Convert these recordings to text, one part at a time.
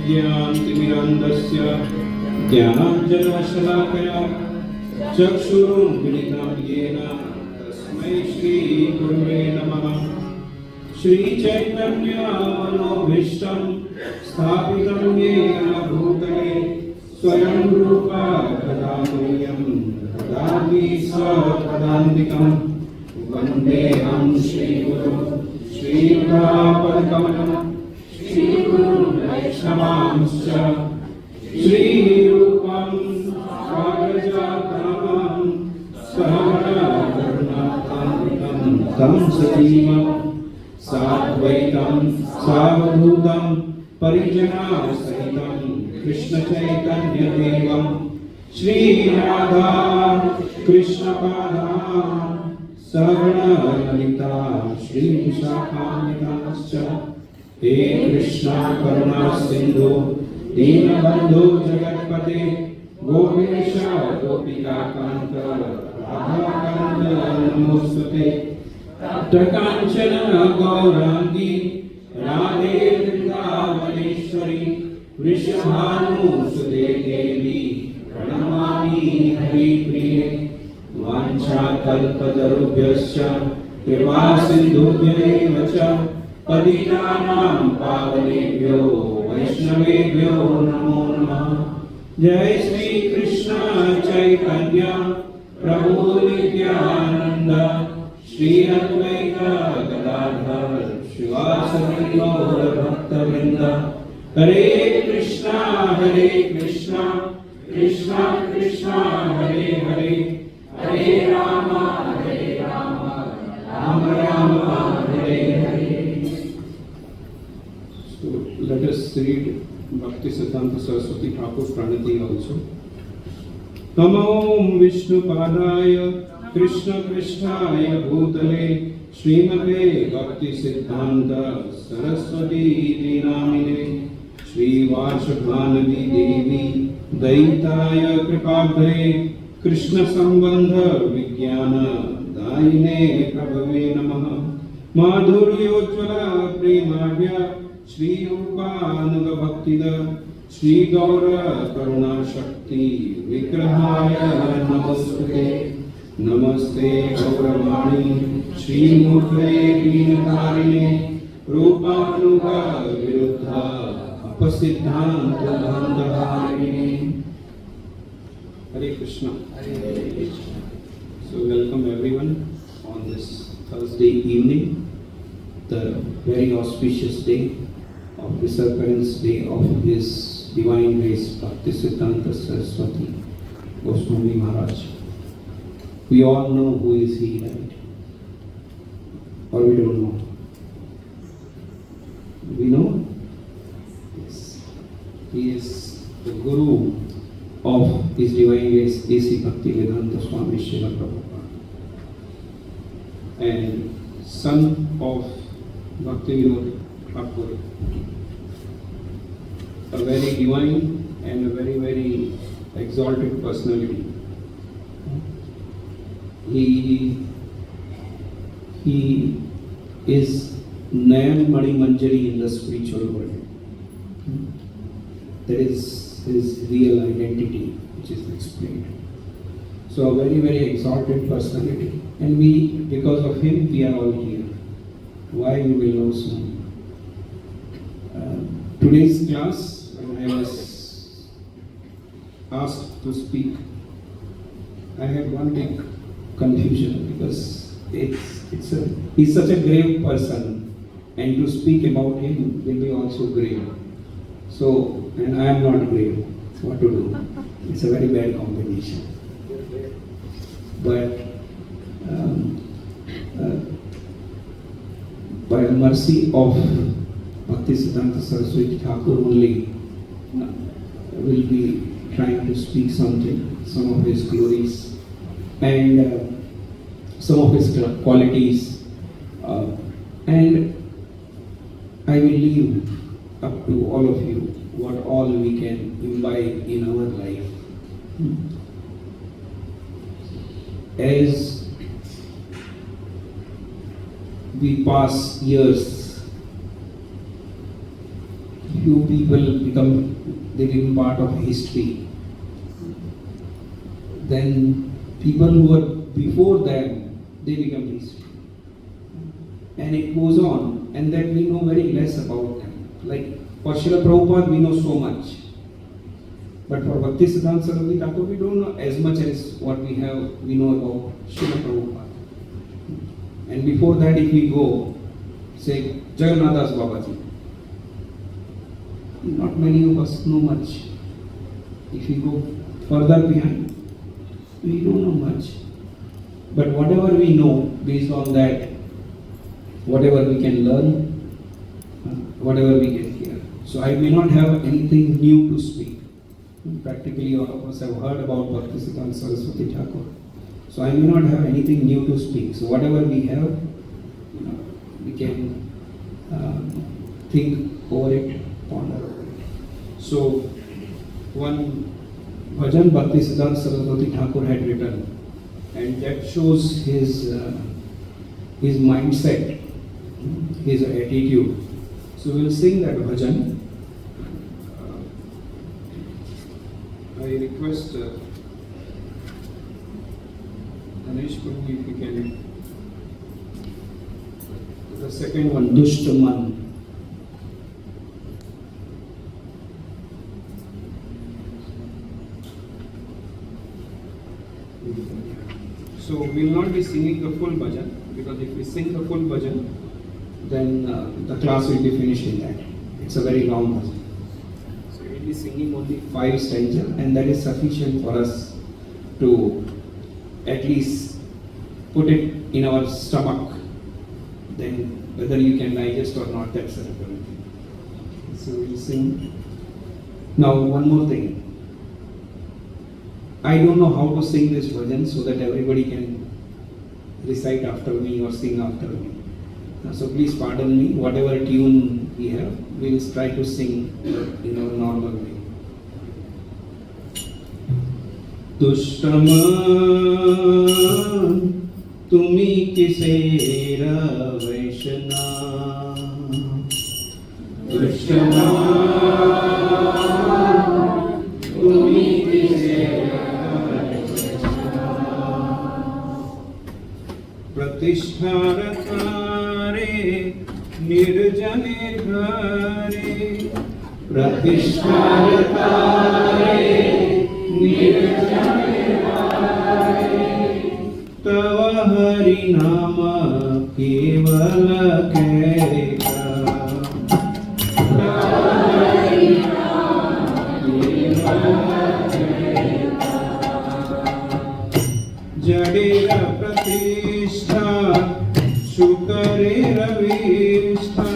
ज्ञानतिमिरान्धस्य ज्ञानाञ्जनशलाकया चक्षुरुन्मिलितं येन तस्मै श्रीगुरुवे नमः। श्रीचैतन्यमनोभीष्टं स्थापितं येन भूतले स्वयं रूपा कदा मह्यं ददाति स्वपदान्तिकं। वन्देऽहं श्रीगुरुं श्रीयुतापदकमलं श्रीगुरुं वैष्णवांश्च श्रीरूपं साग्रजातं सहगणरघुनाथान्वितं तं सजीवं साद्वैतं सावधूतं परिजनसहितं कृष्णचैतन्यदेवं श्रीराधा कृष्णपादान् सहगणललिता श्रीविशाखान्वितांश्च। हे कृष्णा करुणा सिंधु दीनबंधु जगत्पते गोपेश गोपिकाकांत राधाकांत नमोस्तुते। तप्तकांचन गौरांगी राधे वृंदावनेश्वरी वृषभानुसुते देवी प्रणमामि हरिप्रिये। वाञ्छाकल्पतरुभ्यश्च कृपा सिन्धुभ्यैव च पतितानां पावनेभ्यो वैष्णवेभ्यो नमो नमः। जय श्री कृष्ण चैतन्य प्रभु नित्यानंद श्री अद्वैत गदाधर शिवासादि गौर भक्तवृंद। हरे Krishna Krishna Krishna Hare Hare Hare Ram Ram Ram Hare Hare. So let us read Bhakti Siddhanta Saraswati Thakur Pranati also. Namo Vishnupadaya Krishna Krishnaya Bhutale Srimate Bhakti Siddhanta Saraswati Namine Shri Vashadhanadi Devi Daitaya Kripabhai Krishna Sambandha Vijnana Daine Prabhave Namaha। Madhuryojjvala Premabhya Shri Rupanuga Bhaktida Shri Gaura Karuna Shakti Vigrahaya Namostute। Namaste Gauravani Shri Murte Dinakarine Rupanuga Viruddha Apasiddhanta Bandhaharine। Hare Krishna. So welcome everyone on this Thursday evening, the very auspicious day of Resurgence Day of His Divine Grace Bhakti Siddhanta Saraswati Goswami Maharaj. We all know who is he, right? Or we don't know? We know? Yes. He is the Guru of His Divine Grace A.C. Bhaktivedanta Swami Srila Prabhupada and son of Bhaktivinoda Thakur, a very divine and a very, very exalted personality. He is Nayan Mani Manjari in the spiritual world. That is his real identity, which is explained. So a very, very exalted personality, and we, because of him, we are all here. Why, you will know soon. Today's class, when I was asked to speak, I had one big confusion because he's such a grave person, and to speak about him will be also grave. So, and I am not grave. What to do? It's a very bad combination. But by the mercy of Bhaktisiddhanta Saraswati Thakur only, will be trying to speak something, some of his glories and some of his qualities, and I will leave up to all of you what all we can imbibe in our life. As we pass years, few people become part of history. Then people who were before them, they become history. And it goes on, and that we know very less about them. Like for Srila Prabhupada, we know so much. But for Bhaktisiddhanta Saraswati Thakur, we don't know as much as what we know about Srila Prabhupada. And before that, if we go, say, Jagannath Das Babaji, not many of us know much. If we go further behind, we don't know much. But whatever we know, based on that, whatever we can learn, whatever we can hear. So I may not have anything new to speak. Practically all of us have heard about Bhaktisiddhanta Saraswati Thakur. So I may not have anything new to speak. So whatever we have, we can think over it, ponder over it. So one bhajan Bhaktisiddhanta Saraswati Thakur had written, and that shows his mindset, his attitude. So we'll sing that bhajan. I request Ganesh Prabhu if you can. The second one, Dushtaman. So we will not be singing the full bhajan, because if we sing the full bhajan, then the class will be finished in that. It's a very long bhajan. So we will be singing only 5 stanzas, and that is sufficient for us to at least put it in our stomach. Then whether you can digest or not, that's a different thing. So we'll sing. Now one more thing. I don't know how to sing this bhajan so that everybody can recite after me or sing after me. So please pardon me, whatever tune we have, we will try to sing in our normal way. Dushtaman, tumi kisera vaishna. Dushtaman, tumi kisera Pratishtharatare nirjane ghare. Pratishtharatare nirjane ghare. Tava hari nama kevala kehta. Tava hari nama kevala kehta. Jadera pratishtha Shukare Ravishta.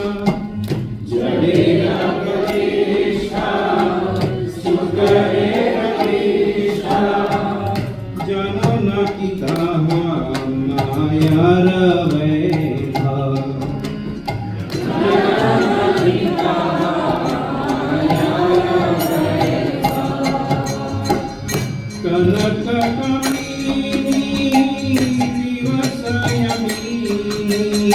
Jadera pratishtha Shukare Ravishta. Janana kitaha maya ravedha. Janana kitaha maya ravedha. Kanaka kamini divasayamini.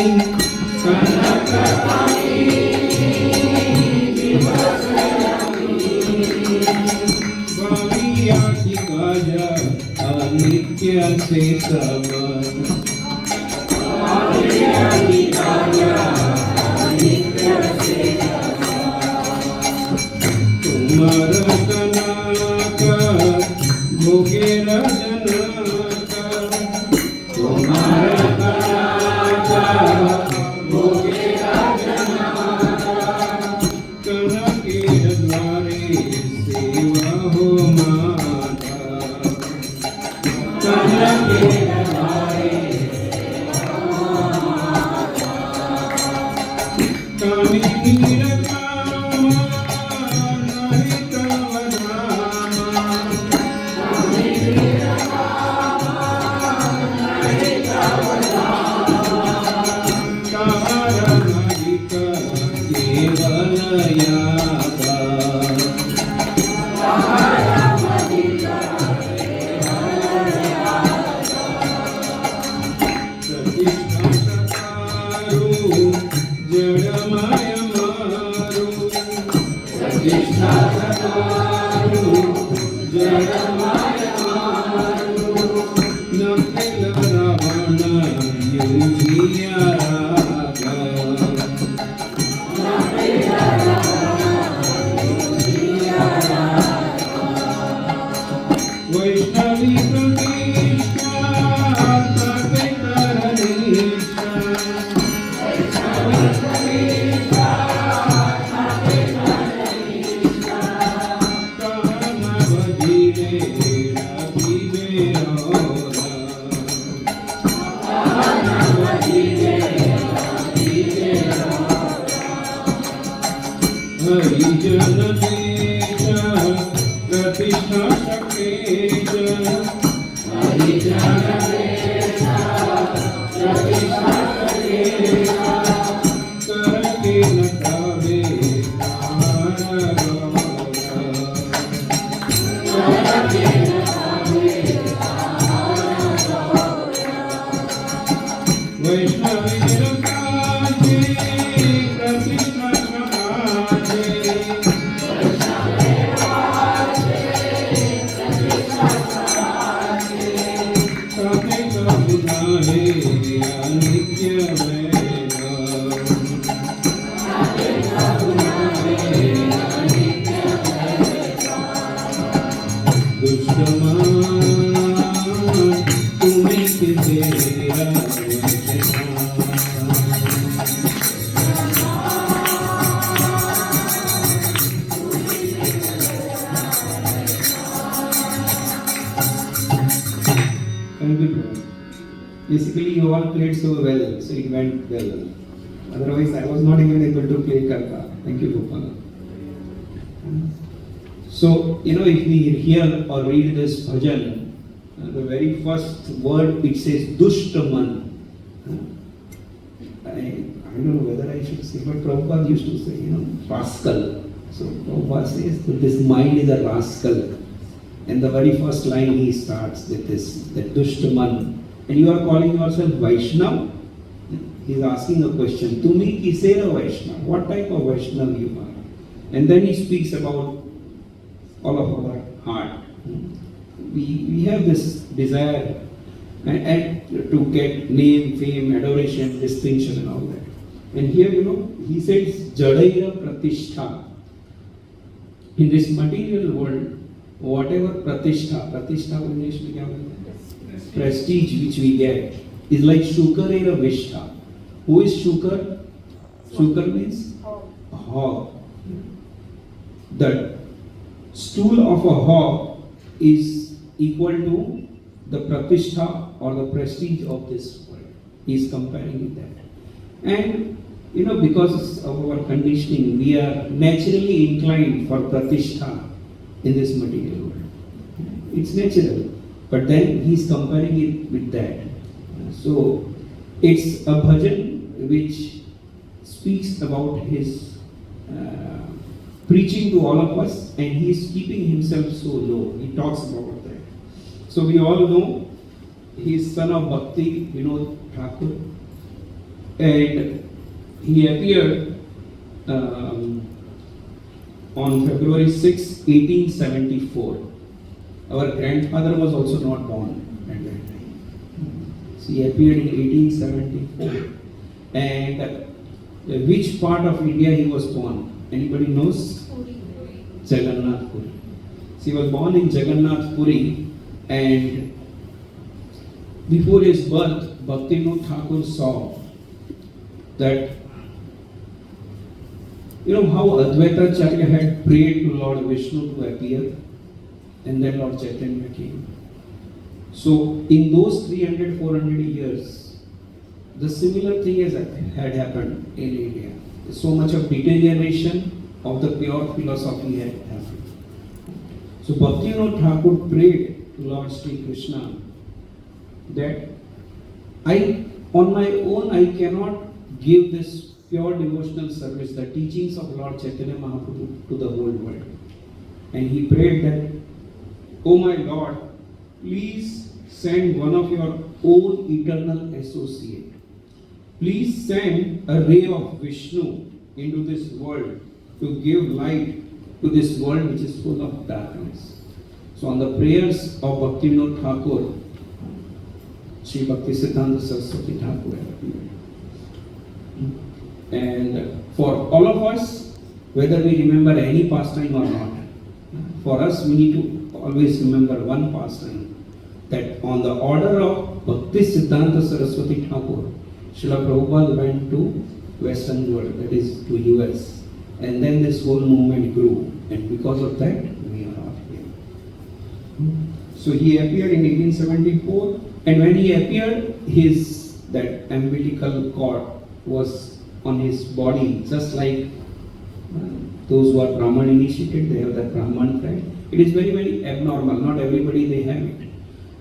Kanaka kamini divasayamini. Bhaviyaki kaja anitya se sava. Bhaviyaki kaja कामिनीर कामा नाही तव नामा तारा नाही केवल यादा जडमाय मारू प्रतिष्ठा मारू जडमाय मारू नकेल रावण युधिया रागा वैष्णवी प्रतिष्ठा ताके करनिष्ठा हरिजन प्रतिष्ठा सकेश हरिजन प्रतिष्ठा सकेश करके नकावे वैष्णवी काजे प्रतिष्ठा Thank you, Prabhu. Basically, you all played so well, so it went well. Otherwise, I was not even able to play Karta. Thank you, Gopala. So, if we hear or read this bhajan, the very first word it says Dushtaman. I don't know whether I should say, but Prabhupada used to say, rascal. So, Prabhupada says that this mind is a rascal. And the very first line he starts with this, that Dushtaman. And you are calling yourself Vaishnav? He is asking a question. Tumi kisera Vaishnav? What type of Vaishnav you are? And then he speaks about all of our heart. We have this desire and to get name, fame, adoration, distinction and all that. And here, he says Jadaira Pratishtha. In this material world, whatever pratishtha in English में क्या बोलते हैं? Prestige which we get is like Shukar or a Vishtha. Who is Shukar? Shukar means hog. The stool of a hog is equal to the pratishtha or the prestige of this world. He is comparing with that. And because of our conditioning, we are naturally inclined for pratishtha in this material world. It's natural. But then he is comparing it with that. So it's a bhajan which speaks about his preaching to all of us, and he is keeping himself so low. He talks about that. So we all know he is son of Bhakti Vinod Thakur, and he appeared on February 6, 1874. Our grandfather was also not born at that time. So he appeared in 1874. And which part of India he was born? Anybody knows? Jagannath Puri. So he was born in Jagannath Puri, and before his birth, Bhaktivinoda Thakur saw that how Advaita Acharya had prayed to Lord Vishnu to appear, and then Lord Chaitanya came. So in those 300-400 years, the similar thing had happened in India. so much of deterioration of the pure philosophy had happened. So Bhaktivinoda Thakur prayed to Lord Sri Krishna that on my own I cannot give this pure devotional service, the teachings of Lord Chaitanya Mahaprabhu to the whole world. And he prayed that, "O my Lord, please send one of your own eternal associate. Please send a ray of Vishnu into this world to give light to this world which is full of darkness." So on the prayers of Bhaktivinoda Thakur, Sri Bhaktisiddhanta Saraswati Thakur appeared. And for all of us, whether we remember any pastime or not, for us we need to always remember one pastime, that on the order of Bhaktisiddhanta Saraswati Thakur, Srila Prabhupada went to Western world, that is to US, and then this whole movement grew, and because of that we are all here. So he appeared in 1874, and when he appeared, that umbilical cord was on his body, just like those who are Brahman initiated, they have that Brahman thread. It is very, very abnormal. Not everybody they have it.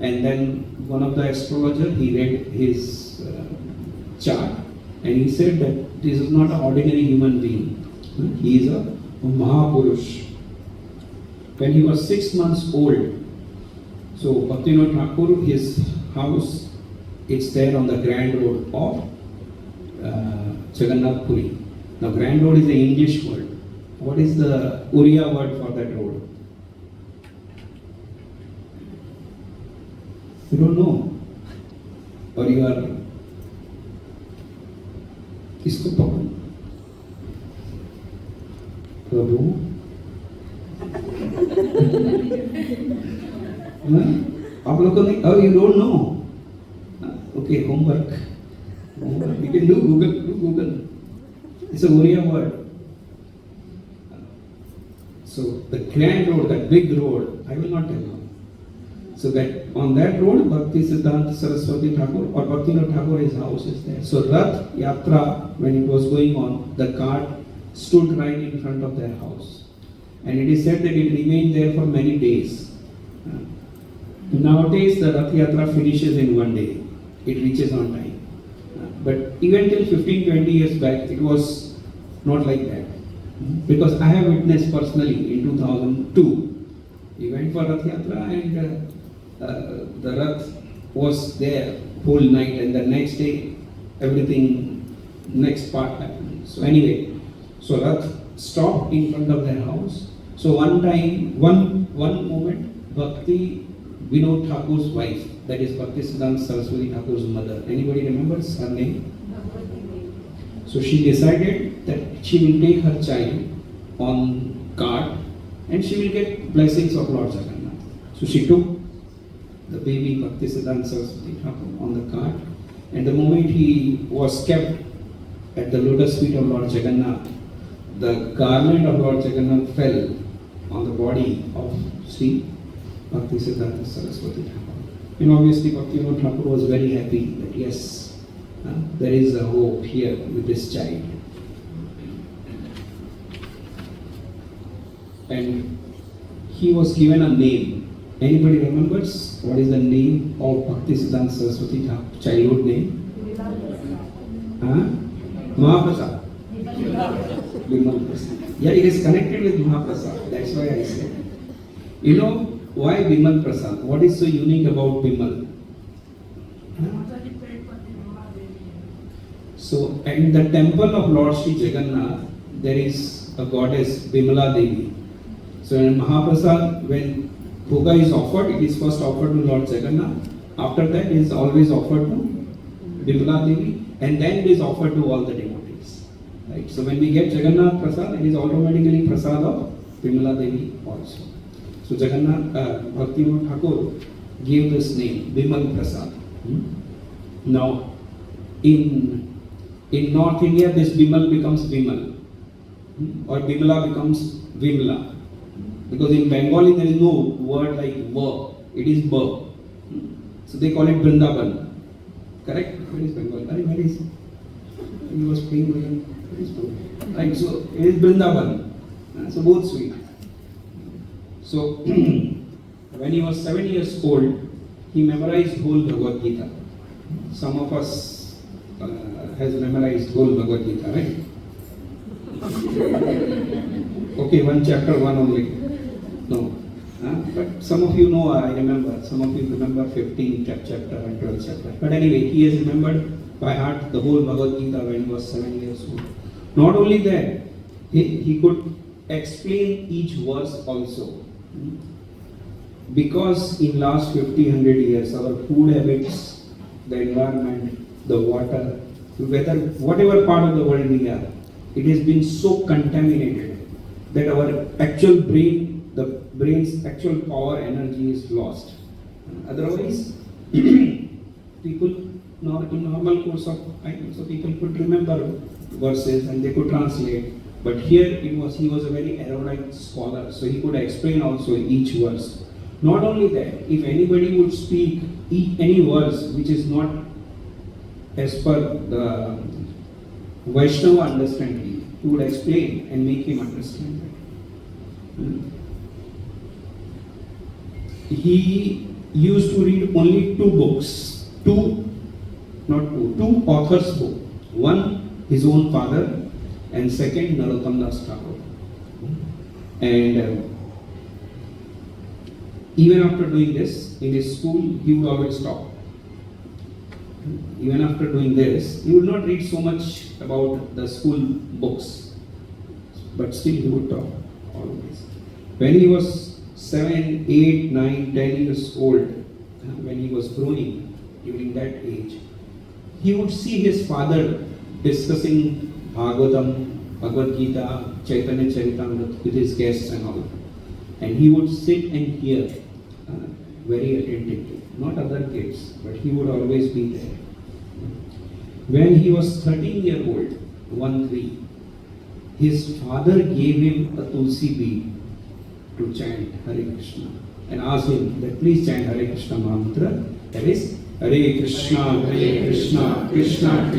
And then one of the astrologer, he read his chart, and he said that this is not an ordinary human being. He is a Mahapurush. When he was 6 months old, so Bhaktivinoda Thakur, his house, it's there on the Grand Road of Jagannath Puri. Now Grand Road is an English word. What is the Oriya word for that road? You don't know? Or you are... किसको पकड़ो? प्रभु? आप लोगों ने... Oh, you don't know? Okay, homework. You can do Google. It's a Oriya word. So the Grand Road, that big road, I will not tell you. So that on that road, Bhaktisiddhanta Saraswati Thakur or Bhaktivinoda Thakur, his house is there. So Rath Yatra, when it was going on, the cart stood right in front of their house. And it is said that it remained there for many days. Nowadays, the Rath Yatra finishes in one day. It reaches on time. But even till 15-20 years back, it was not like that. Because I have witnessed personally in 2002, we went for Rath Yatra and the Rath was there whole night, and the next day, next part happened. So anyway, so Rath stopped in front of their house. So one time, one moment, Bhakti Vinod Thakur's wife, that is Bhaktisiddhanta Saraswati Thakur's mother. Anybody remembers her name? So she decided that she will take her child on cart and she will get blessings of Lord Jagannath. So she took the baby Bhaktisiddhanta Saraswati Thakur on the cart, and the moment he was kept at the lotus feet of Lord Jagannath, the garland of Lord Jagannath fell on the body of Sri Bhaktisiddhanta Saraswati Thakur. And obviously Bhaktivinoda Thakur was very happy that yes, there is a hope here with this child. And he was given a name. Anybody remembers what is the name of Bhaktisiddhanta Saraswati Thakur? Childhood name? Mahaprasad. Bimal Prasad. Yeah, it is connected with Mahaprasad. That's why I said. You know why Bimal Prasad? What is so unique about Bimal? So, in the temple of Lord Sri Jagannath, there is a goddess Bimala Devi. So, in Mahaprasad, when Bhoga is offered, it is first offered to Lord Jagannath. After that, it is always offered to Bimala Devi, and then it is offered to all the devotees. Right? So, when we get Jagannath Prasad, it is automatically Prasad of Bimala Devi also. So, Bhaktivinoda Thakur gave this name, Bimal Prasad. Now, in North India, this Bimal becomes Bimal, or Bimala becomes Vimla. Because in Bengali there is no word like va, it is ba. So they call it Vrindavan. Correct? Where is Bengali? Where is He was playing violin. Right, so it is Vrindavan. So both sweet. So when he was 7 years old, he memorized whole Bhagavad Gita. Some of us has memorized whole Bhagavad Gita, right? Okay, one chapter, one only. No. But some of you know, I remember, some of you remember 15th chapter and 12th chapter. But anyway, he has remembered by heart the whole Bhagavad Gita when he was 7 years old. Not only that, he could explain each verse also. Because in last 50-100 years, our food habits, the environment, the water, whatever part of the world we are, it has been so contaminated that our actual brain, the brain's actual power energy is lost. Otherwise, people in normal course of time, so people could remember verses and they could translate. But here he was a very erudite scholar, so he could explain also each verse. Not only that, if anybody would speak any verse which is not as per the Vaishnava understanding, he would explain and make him understand that. He used to read only two authors' book. One, his own father, and second, Narottam Das Thakur. And even after doing this, in his school, he would always talk. Even after doing this, he would not read so much about the school books, but still he would talk always. When he was 7, 8, 9, 10 years old, when he was growing, during that age, he would see his father discussing Bhagavatam, Bhagavad Gita, Chaitanya Charitamrita with his guests and all. And he would sit and hear very attentively. Not other kids, but he would always be there. When he was 13 years old, 1-3, his father gave him a tulsi bead to chant Hare Krishna and asked him that please chant Hare Krishna mantra. That is Hare Krishna, Krishna Krishna,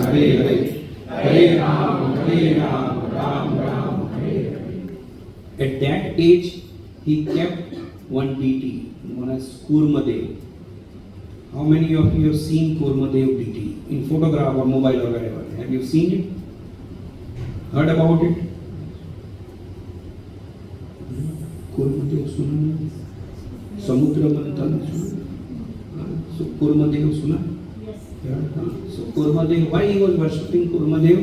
Hare Hare, Hare Ram, Ram Ram, Hare Hare. At that age, he kept one deity known as Kurmadev. How many of you have seen Kurmadev deity in photograph or mobile or wherever? Have you seen it? Heard about it? Kurmadev suna? Samudra Manthan suna? So Kurmadev suna? Yes. Yeah. So Kurmadev, why he was worshipping Kurmadev?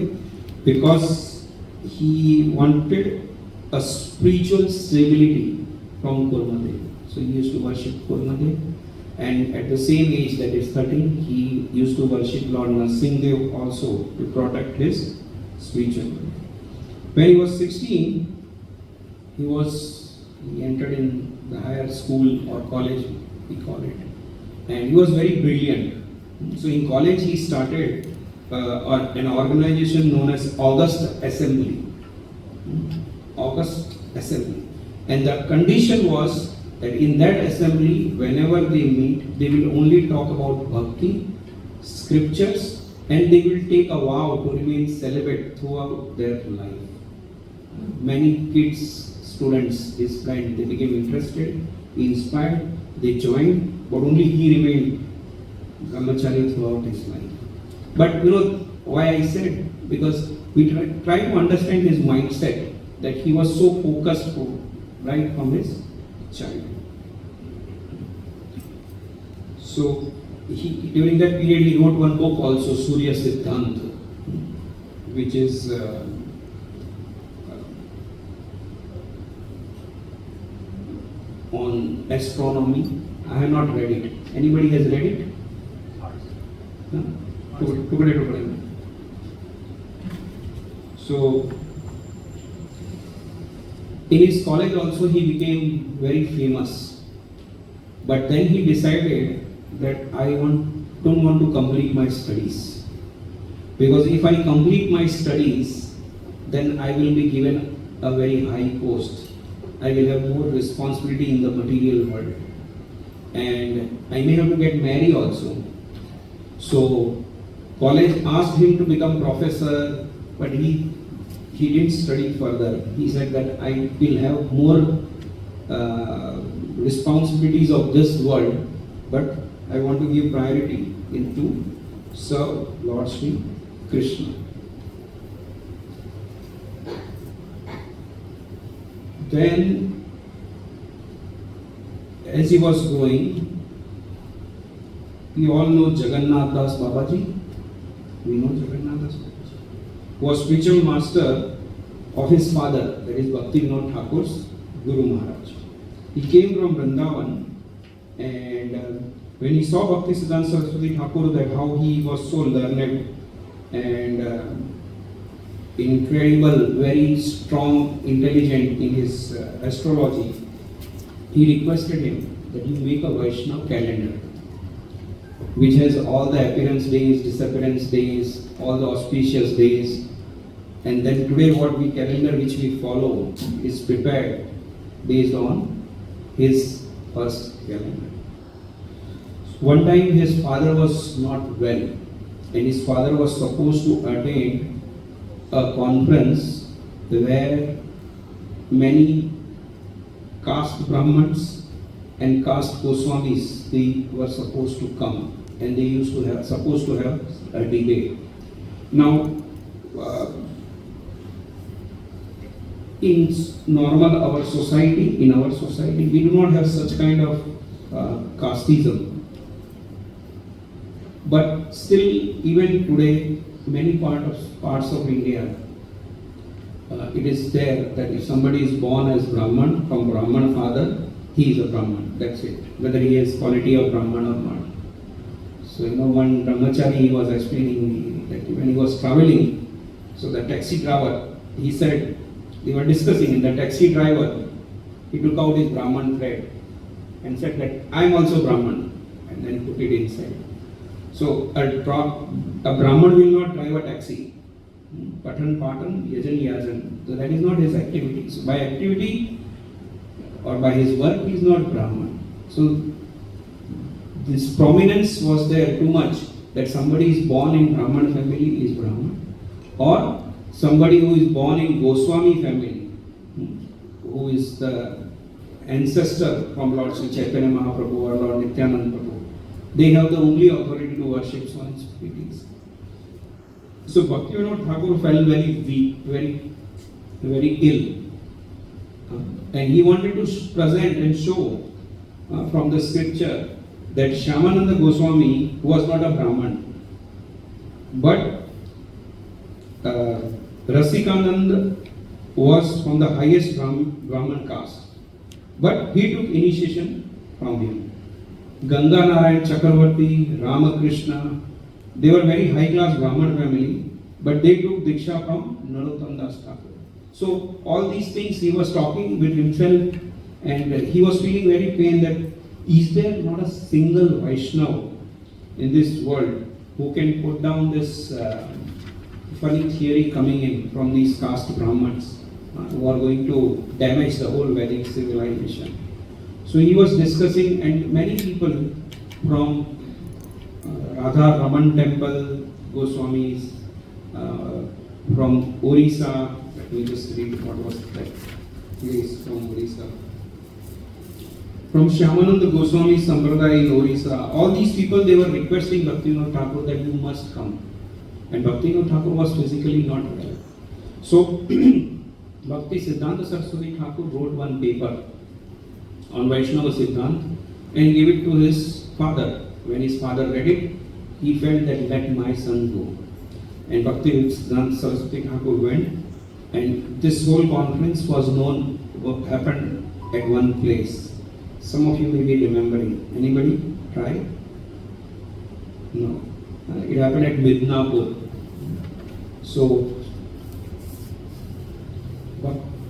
Because he wanted a spiritual stability from Kurmadev. So he used to worship Kurmadev. And at the same age, that is 13, he used to worship Lord Narsingdev also to protect his spiritual life. When he was 16, he entered in the higher school or college, we call it. And he was very brilliant. So in college, he started an organization known as August Assembly. August Assembly. And the condition was that in that assembly, whenever they meet, they will only talk about bhakti, scriptures, and they will take a vow to remain celibate throughout their life. Many kids, students, his friend, they became interested, inspired, they joined, but only he remained brahmachari throughout his life. But you know why I said? Because we try to understand his mindset, that he was so focused right from his child. So during that period he wrote one book also, Surya Siddhant, which is on astronomy. I have not read it. Anybody has read it? So in his college also he became very famous. But then he decided that I don't want to complete my studies. Because if I complete my studies, then I will be given a very high post. I will have more responsibility in the material world. And I may have to get married also. So College asked him to become professor, but he didn't study further. He said that I will have more responsibilities of this world, but I want to give priority into serve Lord Sri Krishna. Then, as he was going, we all know Jagannath Das Babaji. We know Jagannath Das Babaji was spiritual master of his father, that is Bhaktivinoda Thakur's Guru Maharaj. He came from Vrindavan, and when he saw Bhaktisiddhanta Saraswati Thakur, that how he was so learned and incredible, very strong, intelligent in his astrology, he requested him that you make a Vaishnava calendar which has all the appearance days, disappearance days, all the auspicious days, and then today what we calendar which we follow is prepared based on his first calendar. One time his father was not well, and his father was supposed to attend a conference where many caste Brahmins and caste Goswamis, they were supposed to come, and they used to have supposed to have a debate. Now, in normal our society, we do not have such kind of casteism. But still, even today, many parts of India, it is there that if somebody is born as Brahman, from Brahman father, he is a Brahman. That's it. Whether he has quality of Brahman or not. So, one Brahmachari, he was explaining me that when he was traveling, so the taxi driver, he said, they were discussing, and the taxi driver, he took out his Brahman thread and said that I am also Brahman, and then put it inside. So a Brahman will not drive a taxi. Patan, yajan, yajan. So that is not his activity. So by activity or by his work, he is not Brahman. So this prominence was there too much that somebody is born in Brahman family is Brahman, or somebody who is born in Goswami family, who is the ancestor from Lord Sri Chaitanya Mahaprabhu or Lord Nityananda Prabhu. They have the only authority to worship so and so deities. So Bhaktivinoda Thakur felt very weak, very ill. And he wanted to present and show from the scripture that Shyamananda Goswami was not a Brahman, but Rasikananda was from the highest Brahman caste. But he took initiation from him. Ganga Narayan Chakravarti, Ramakrishna, they were very high class Brahman family, but they took Diksha from Narottam Das Thakur. So all these things he was talking with himself, and he was feeling very pain that is there not a single Vaishnava in this world who can put down this funny theory coming in from these caste Brahmans who are going to damage the whole Vedic civilization. So he was discussing, and many people from Radha Raman Temple, Goswamis, from Orissa, let me just read what was that place from Orissa. From Shyamananda Goswami Sampradaya in Orissa, all these people, they were requesting Bhaktivinoda Thakur that you must come. And Bhaktivinoda Thakur was physically not well. So, Bhaktisiddhanta Saraswati Thakur wrote one paper on Vaishnava Siddhant and gave it to his father. When his father read it, he felt that let my son go. And Bhaktisiddhanta Saraswati Thakur went, and this whole conference was known, what happened at one place. Some of you may be remembering. Anybody try? No. It happened at Midnapur. So,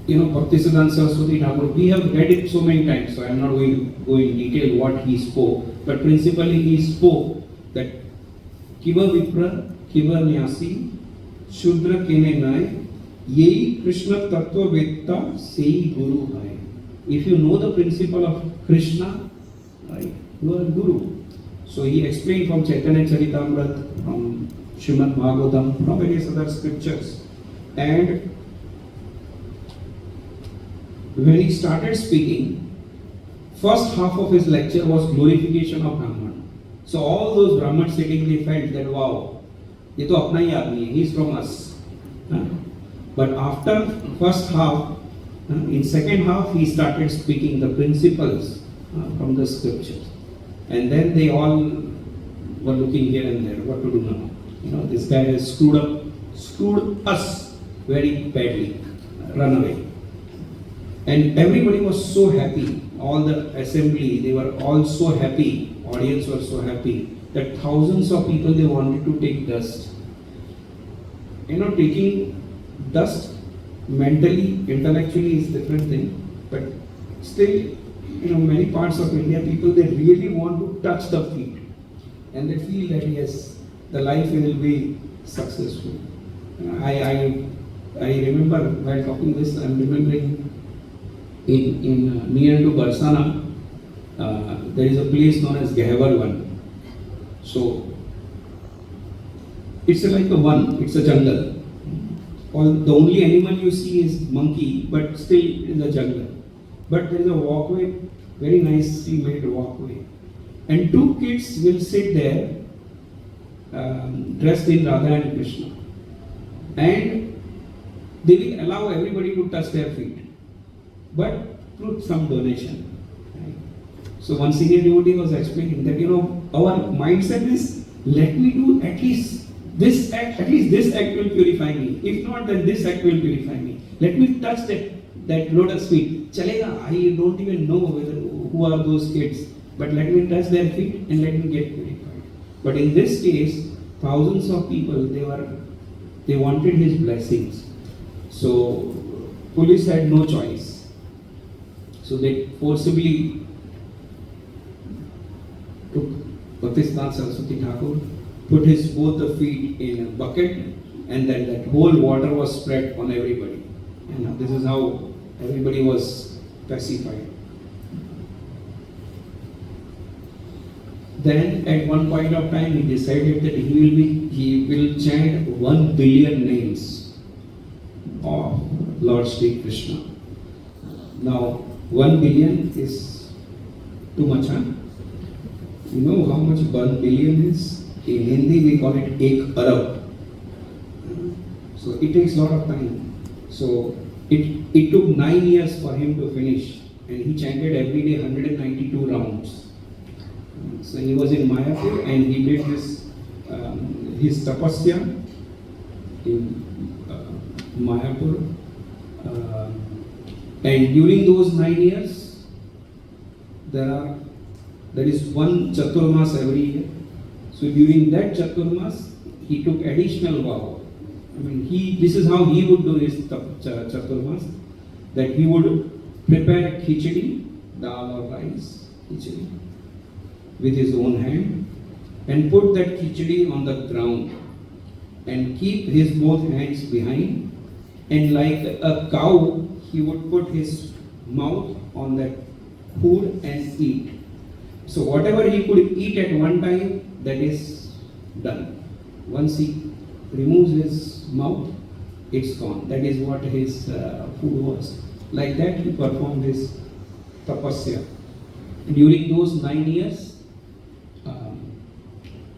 Bhaktisiddhanta Saraswati Thakur, we have read it so many times, so I am not going to go in detail what he spoke. But principally he spoke that Kiva Vipra, Kiva Nyasi, Shudra Kene Nai, Yei Krishna Tattva Vetta, Sei Guru Hai. If you know the principle of Krishna, right, you are Guru. So he explained from Chaitanya Charitamrita, from Srimad Bhagavatam, from various other scriptures. And when he started speaking, first half of his lecture was glorification of Brahman. So all those Brahmans sitting, they felt that wow, ये तो अपना ही आदमी है, he is from us. But after first half, in second half, he started speaking the principles from the scriptures, and then they all were looking here and there, what to do now? You know, this guy has screwed us very badly, run away. And everybody was so happy, all the assembly, they were all so happy, audience were so happy, that thousands of people, they wanted to take dust. You know, taking dust mentally, intellectually is different thing, but still, you know, many parts of India, people, they really want to touch the feet, and they feel that yes, the life will be successful. I remember while talking this, I'm remembering in near to Barsana, there is a place known as Gahwarwan. So it's like a one, it's a jungle. The only animal you see is monkey, but still in the jungle. But there is a walkway, very nicely made walkway, and two kids will sit there, dressed in Radha and Krishna, and they will allow everybody to touch their feet, but through some donation. Right? So one senior devotee was explaining that, you know, our mindset is, let me do at least this act, at least this act will purify me. If not, then this act will purify me. Let me touch that lotus feet. Chalega, I don't even know who are those kids, but let me touch their feet and let me get purified. But in this case, thousands of people, they wanted his blessings. So police had no choice. So they forcibly took Bhaktisiddhanta Saraswati Thakur, put his both the feet in a bucket, and then that whole water was spread on everybody. And this is how everybody was pacified. Then at one point of time he decided that he will chant 1 billion names of Lord Sri Krishna. Now 1 billion is too much, huh? You know how much 1 billion is? In Hindi we call it Ek Arab. So it takes a lot of time. So it took 9 years for him to finish, and he chanted every day 192 rounds. So he was in Mayapur and he did his tapasya in Mayapur. And during those 9 years, there is one Chaturmas every year. So during that Chaturmas, he took additional vow. I mean, this is how he would do his Chaturmas, that he would prepare khichdi, dal or rice, khichdi, with his own hand, and put that khichdi on the ground and keep his both hands behind, and like a cow, he would put his mouth on that food and eat. So whatever he could eat at one time, that is done. Once he removes his mouth, it's gone. That is what his food was. Like that he performed his tapasya. During those 9 years,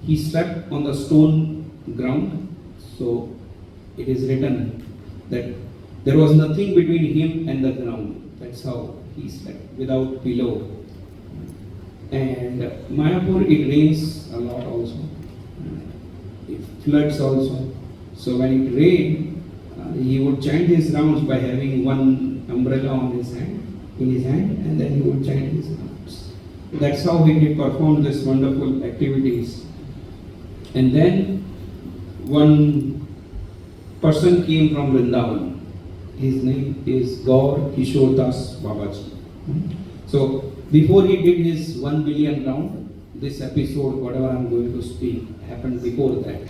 he slept on the stone ground. So it is written that there was nothing between him and the ground. That's how he slept, without pillow. And Mayapur, it rains a lot also. It floods also. So when it rained, he would chant his rounds by having one umbrella in his hand, and then he would chant his rounds. That's how he performed these wonderful activities. And then one person came from Vrindavan. His name is Gaur Kishore Das Babaji. So before he did his 1 billion round, this episode, whatever I'm going to speak, happened before that.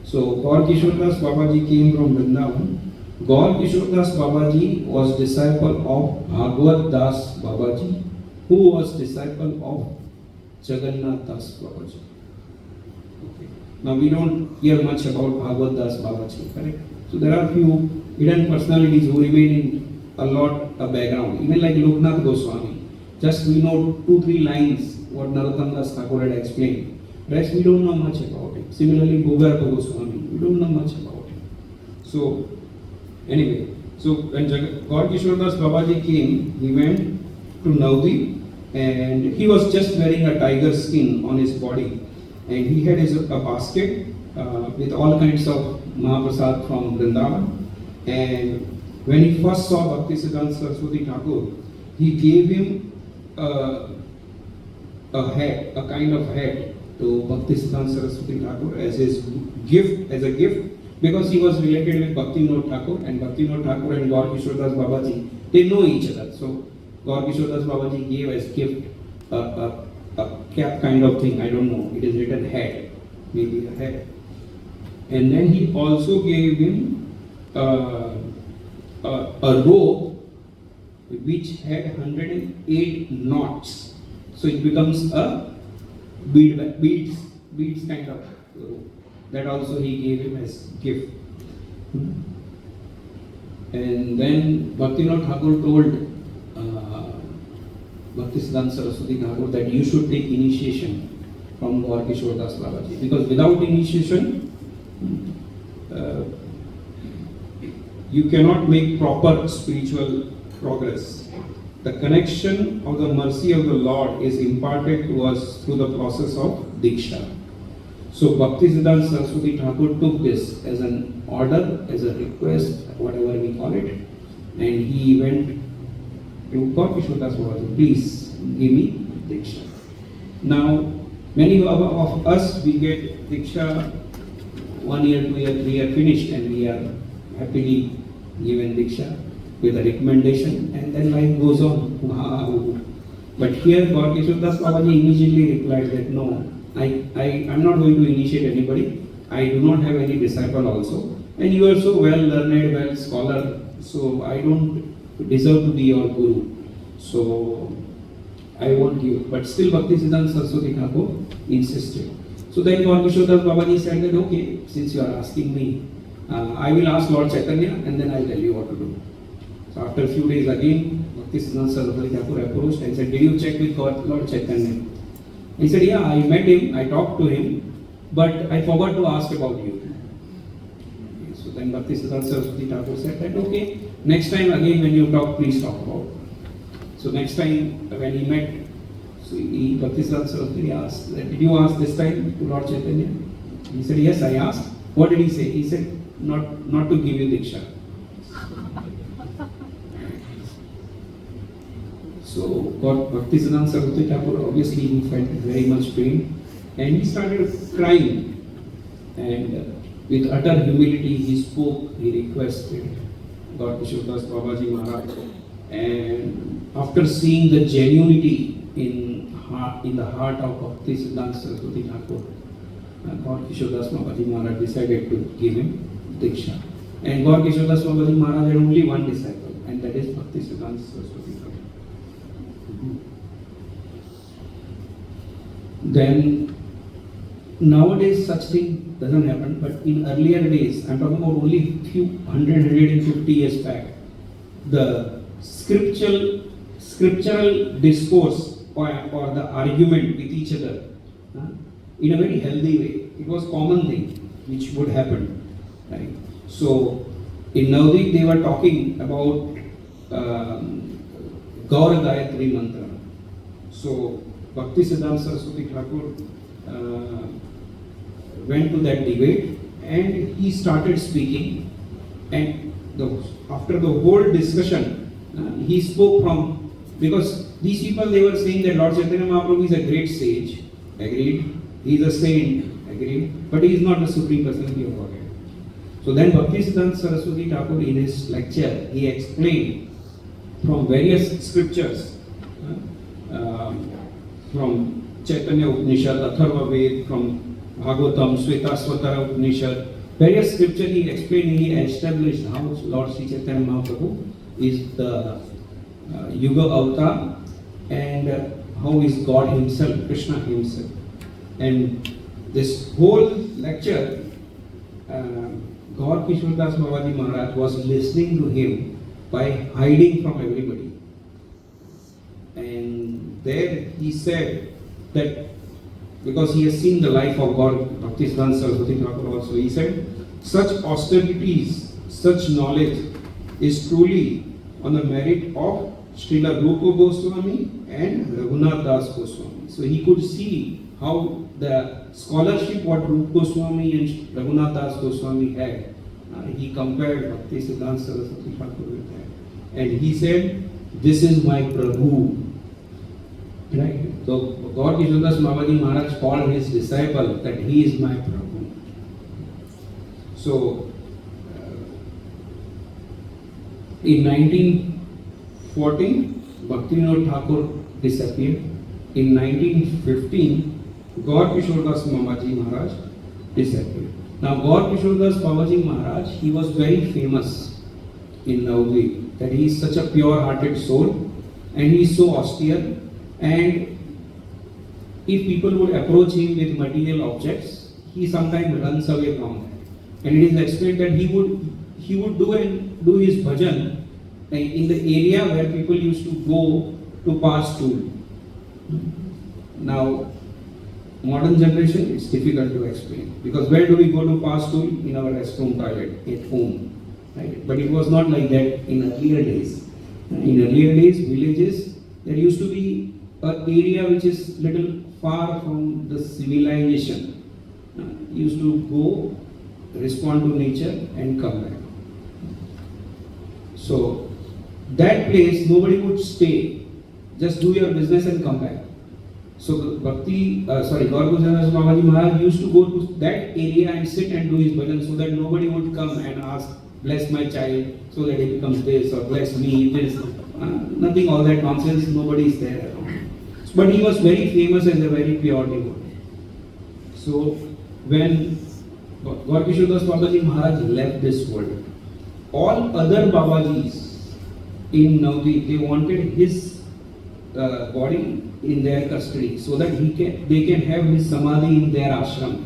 So Gaur Kishore Das Babaji came from Vrindavan. Gaur Kishore Das Babaji was disciple of Bhagwat Das Babaji, who was disciple of Jagannath Das Babaji. Okay. Now we don't hear much about Bhagavad Das Babaji, correct? So there are few hidden personalities who remain in a lot of background, even like Loknath Goswami. Just we know 2-3 lines what Narottam Das Thakur had explained. Rest we don't know much about it. Similarly, Bhugarbha Goswami, we don't know much about it. So anyway, so when Gaur Kishore Das Babaji came, he went to Navadvip and he was just wearing a tiger skin on his body, and he had a basket with all kinds of Mahaprasad from Vrindavan. And when he first saw Bhaktisiddhanta Saraswati Thakur, he gave him a hat, a kind of hat to Bhaktisiddhanta Saraswati Thakur as his gift, because he was related with Bhaktivinoda Thakur, and Bhaktivinoda Thakur and Gaur Kishore Das Babaji, they know each other. So Gaur Kishore Das Babaji gave as gift a cap kind of thing, I don't know, it is written hat, maybe a hat. And then he also gave him a rope which had 108 knots. So it becomes a beads kind of rope. That also he gave him as gift. And then Bhaktivinoda Thakur told Bhaktisiddhanta Saraswati Thakur that you should take initiation from Gaur Kishore Das Babaji, because without initiation you cannot make proper spiritual progress. The connection of the mercy of the Lord is imparted to us through the process of Diksha. So Bhaktisiddhanta Saraswati Thakur took this as an order, as a request, whatever we call it, and he went to Gaur Kishore Das Babaji, please give me Diksha. Now, many of us, we get Diksha 1 year, 2 year, 3 year finished, and we are happily given Diksha with a recommendation, and then life goes on. But here Gaur Kishore Das Babaji immediately replied that no, I'm not going to initiate anybody. I do not have any disciple also. And you are so well learned, well scholar, so I don't deserve to be your guru. So I won't give. But still Bhaktisiddhanta Saraswati Thakur insisted. So then Gaur Kishore Das Babaji said that okay, since you are asking me, I will ask Lord Chaitanya and then I'll tell you what to do. So after a few days again, Bhaktisiddhanta Saraswati Thakur approached and said, did you check with Lord Chaitanya? He said, yeah, I met him, I talked to him, but I forgot to ask about you. So then Bhaktisiddhanta Saraswati Thakur said that, okay, next time again when you talk, please talk about it. So next time when he met, so Bhaktisiddhanta Saraswati asked, did you ask this time to Lord Chaitanya? He said, yes, I asked. What did he say? He said, not to give you Diksha. So Bhaktisiddhanta Saraswati Thakur, obviously he felt very much pain and he started crying, and with utter humility he spoke, he requested Gaur Kishore Das Babaji Maharaj, and after seeing the genuinity in the heart of Bhaktisiddhanta Saraswati Thakur, Gaur Kishore Das Babaji Maharaj decided to give him Diksha. And Gaur Kishore Das Babaji Maharaj had only one disciple, and that is Bhaktisiddhanta Saraswati Thakur. Then nowadays such thing doesn't happen, but in earlier days, I'm talking about only few 150 years back, the scriptural discourse or the argument with each other in a very healthy way, it was common thing which would happen, right? So in Navadvip they were talking about Gaur Gayatri Mantra. So Bhaktisiddhanta Saraswati Thakur went to that debate and he started speaking, and after the whole discussion he spoke from, because these people they were saying that Lord Chaitanya Mahaprabhu is a great sage, agreed, he is a saint, agreed, but he is not the Supreme Personality of Godhead. So then Bhaktisiddhanta Saraswati Thakur in his lecture he explained from various scriptures, from Chaitanya Upanishad, Atharva Ved, from Bhagavatam, Svetasvatara Upanishad, various scriptures he explained, he established how Lord Sri Chaitanya Mahaprabhu is the Yuga Avatar and how is God himself, Krishna himself. And this whole lecture, Gaur Kishore Das Babaji Maharaj was listening to him by hiding from everybody. And there he said that because he has seen the life of God, Bhaktisiddhanta Saraswati Thakur also, he said, such austerities, such knowledge is truly on the merit of Srila Rupa Goswami and Raghunath Das Goswami. So he could see how the scholarship what Rupa Goswami and Raghunath Das Goswami had. He compared Bhaktisiddhanta Saraswati Thakur with that. And he said, this is my Prabhu. Right? So Gaur Kishore Das Babaji Maharaj called his disciple that he is my Prabhu. So in 1914, Bhaktivinoda Thakur disappeared. In 1915, Gaur Kishore Das Babaji Maharaj disappeared. Now Gaur Kishore Das Babaji Maharaj, he was very famous in Navadvip that he is such a pure-hearted soul and he is so austere. And if people would approach him with material objects, he sometimes runs away from that. And it is explained that he would do his bhajan in the area where people used to go to pass stool. Now, modern generation, it's difficult to explain because where do we go to pass stool? In our restroom toilet at home, right? But it was not like that in earlier days. In earlier days, villages, there used to be an area which is little far from the civilization. Used to go, respond to nature and come back. So that place nobody would stay. Just do your business and come back. So Gaur Kishore Das Babaji Maharaj used to go to that area and sit and do his bhajan so that nobody would come and ask, bless my child so that he becomes this or bless me this. Nothing all that nonsense, nobody is there around. But he was very famous as a very pure devotee. So when Gaur Kishore Das Babaji Maharaj left this world, all other Babajis in Navadvip, they wanted his body in their custody so that they can have his samadhi in their ashram.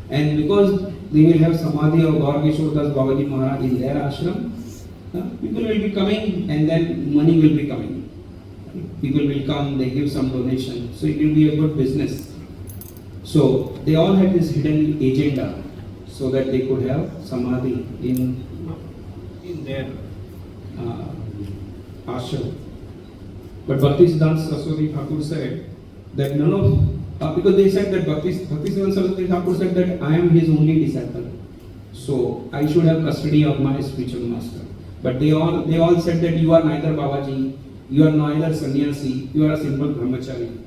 And because they will have samadhi of Gaur Kishore Das Babaji Maharaj in their ashram, people will be coming and then money will be coming. People will come, they give some donation, so it will be a good business. So they all had this hidden agenda so that they could have samadhi in their ashram. But Bhaktisiddhanta Saraswati Thakur said that none of, because they said that Bhaktisiddhanta Saraswati Thakur said that I am his only disciple, so I should have custody of my spiritual master. But they all said that you are neither Babaji, you are neither sannyasi, you are a simple brahmachari.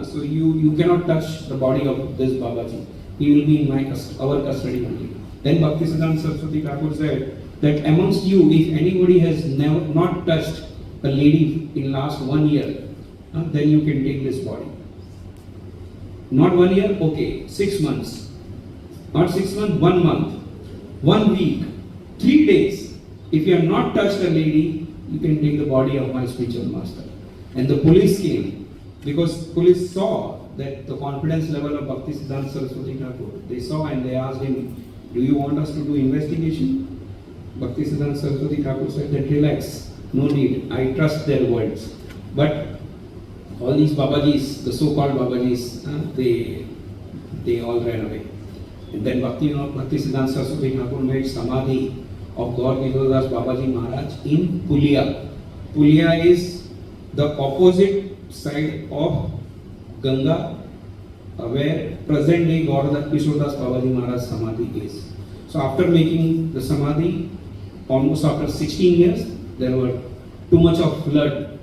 So you cannot touch the body of this Babaji. He will be in our custody only. Then Bhaktisiddhanta Saraswati Thakur said that amongst you, if anybody has not touched a lady in last 1 year, then you can take this body. Not 1 year, okay, 6 months. Not 6 months, 1 month, 1 week, 3 days. If you have not touched a lady, you can take the body of my spiritual master. And the police came because police saw that the confidence level of Bhaktisiddhanta Saraswati Thakur. They saw and they asked him, do you want us to do investigation? Bhaktisiddhanta Saraswati Thakur said that relax, no need, I trust their words. But all these Babajis, the so-called Babajis, they all ran away. And then Bhaktisiddhanta Saraswati Thakur made samadhi of Gaur Kishore Das Babaji Maharaj in Pulia. Pulia is the opposite side of Ganga, where present day Gaur Kishore Das Babaji Maharaj Samadhi is. So after making the Samadhi, almost after 16 years, there were too much of flood.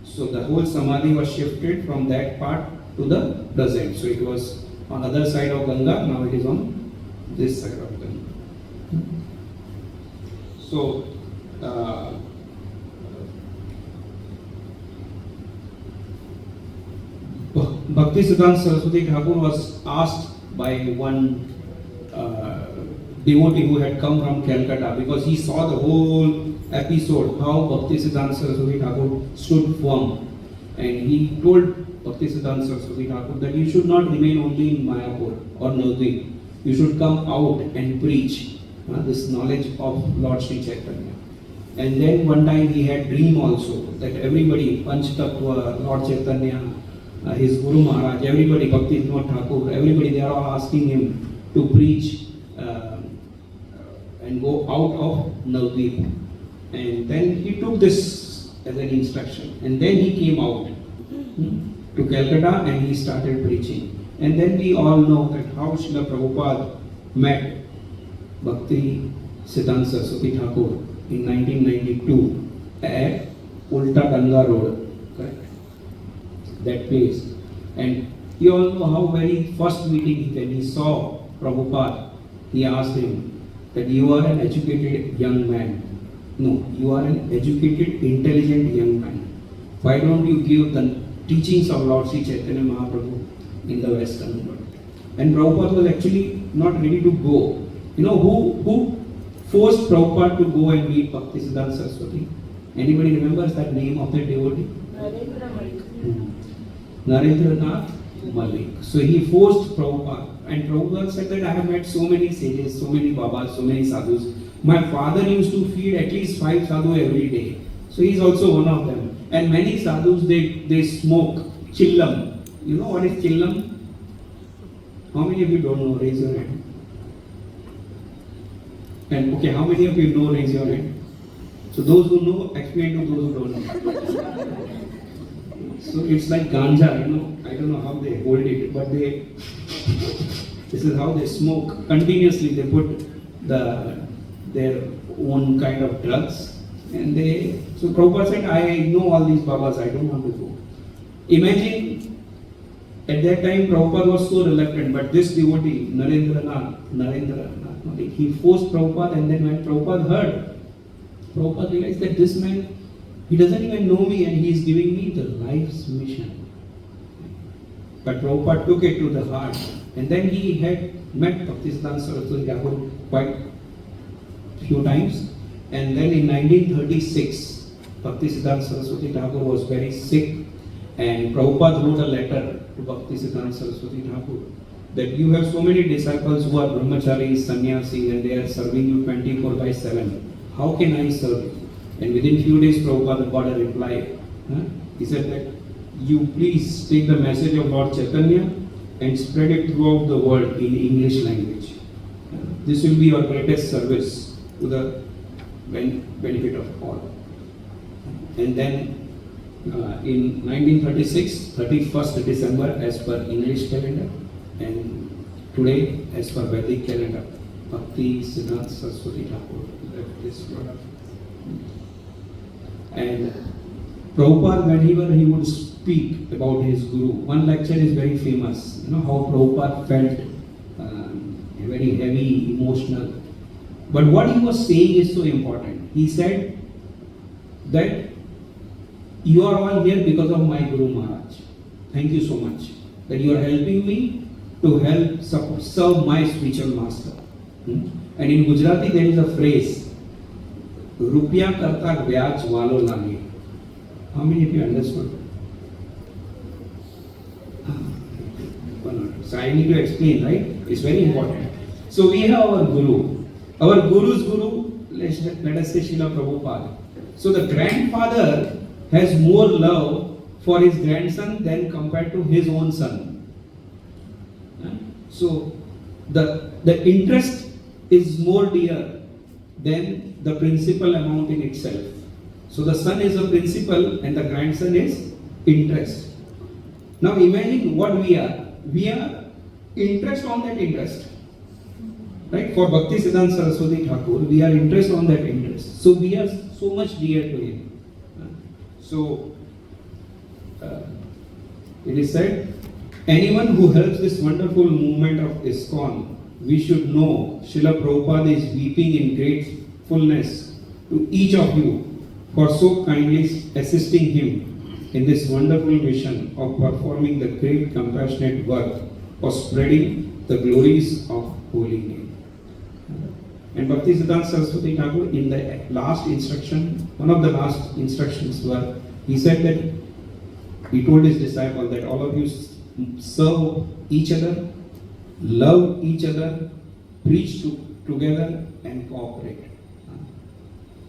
So the whole Samadhi was shifted from that part to the present. So it was on other side of Ganga, now it is on this side of Ganga. So, Bhaktisiddhanta Saraswati Thakur was asked by one devotee who had come from Calcutta because he saw the whole episode, how Bhaktisiddhanta Saraswati Thakur stood firm. And he told Bhaktisiddhanta Saraswati Thakur that you should not remain only in Mayapur or Navadvip. You should come out and preach this knowledge of Lord Sri Chaitanya. And then one time he had dream also that everybody, Panch Tattva, Lord Chaitanya, his Guru Maharaj, everybody, Bhakti Vinod Thakur, everybody, they are all asking him to preach and go out of Navadvip. And then he took this as an instruction. And then he came out to Calcutta and he started preaching. And then we all know that how Srila Prabhupada met Bhakti Siddhanta Saraswati Thakur in 1992 at Ulta Danga Road, correct? That place. And you all know how very first meeting when he saw Prabhupada, he asked him that you are an educated young man. No, you are an educated, intelligent young man. Why don't you give the teachings of Lord Sri Chaitanya Mahaprabhu in the Western world? And Prabhupada was actually not ready to go. You know who forced Prabhupada to go and meet Bhaktisiddhanta Saraswati? Anybody remembers that name of that devotee? Narendranath Malik. So he forced Prabhupada. And Prabhupada said that I have met so many sages, so many babas, so many sadhus. My father used to feed at least 5 sadhus every day. So he is also one of them. And many sadhus, they smoke chillam. You know what is chillam? How many of you don't know? Raise your hand. And okay, how many of you know? Raise your hand. So those who know, explain to those who don't know. So it's like ganja, you know. I don't know how they hold it, but this is how they smoke. Continuously they put their own kind of drugs. And so Prabhupada said, I know all these babas, I don't want to go. Imagine, at that time Prabhupada was so reluctant, but this devotee, Narendranath, he forced Prabhupada, and then when Prabhupada heard, Prabhupada realized that this man, he doesn't even know me and he is giving me the life's mission. But Prabhupada took it to the heart. And then he had met Bhaktisiddhanta Saraswati Thakur quite few times. And then in 1936, Bhaktisiddhanta Saraswati Thakur was very sick. And Prabhupada wrote a letter to Bhaktisiddhanta Saraswati Thakur that you have so many disciples who are brahmacharis, sannyasis, and they are serving you 24/7. How can I serve you? And within few days, Prabhupada got a reply. He said that you please take the message of Lord Chaitanya and spread it throughout the world in English language. This will be your greatest service to the benefit of all. And then in 1936, 31st December as per English calendar, and today as per Vedic calendar, Bhakti Siddhanta Saraswati Thakur left this world. And Prabhupada, whenever he would speak about his Guru, one lecture is very famous. You know how Prabhupada felt very heavy, emotional. But what he was saying is so important. He said that you are all here because of my Guru Maharaj. Thank you so much that you are helping me to help serve my spiritual master. And in Gujarati there is a phrase, Rupya karta vyaj walo lage. How many of you understood? So I need to explain, right? It's very important. So we have our Guru. Our Guru's Guru, let us say Srila Prabhupada. So the grandfather has more love for his grandson than compared to his own son. So the interest is more dear than the principal amount in itself. So the son is a principal and the grandson is interest. Now imagine what we are. We are interest on that interest. Right? For Bhakti Siddhanta Saraswati Thakur, we are interest on that interest. So we are so much dear to him. So it is said, anyone who helps this wonderful movement of ISKCON, we should know Srila Prabhupada is weeping in gratefulness to each of you for so kindly assisting him in this wonderful mission of performing the great compassionate work of spreading the glories of holy name. And Bhakti Siddhanta Saraswati Thakur, in the last instruction, one of the last instructions were, he said that he told his disciple that all of you serve each other, love each other, preach together and cooperate,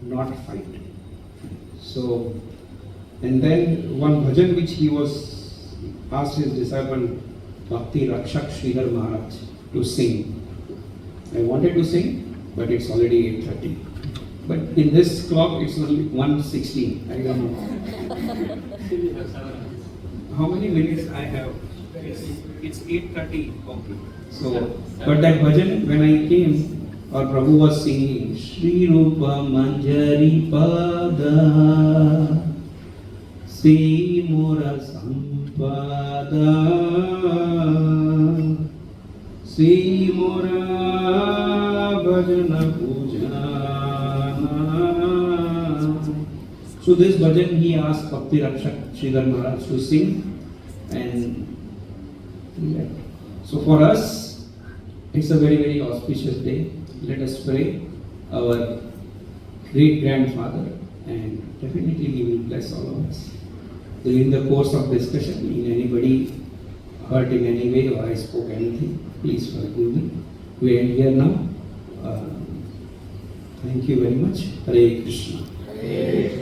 not fight. So, and then one bhajan which he was asked his disciple Bhakti Rakshak Sridhar Maharaj to sing. I wanted to sing, but it's already 8:30. But in this clock, it's only 1:16. I don't know. How many minutes I have? It's 8:30. Okay. So, but that bhajan, when I came, our Prabhu was singing Shri Rupa Manjari Pada Sri Mura Sampada Sri Mura Bhajana Pujana. So this bhajan he asked Bhakti Rakshak Sridhar Maharaj to sing, and so for us it's a very, very auspicious day. Let us pray our great grandfather, and definitely he will bless all of us. During the course of discussion, in anybody hurt in any way or I spoke anything, please forgive me. We end here now. Thank you very much. Hare Krishna. Hare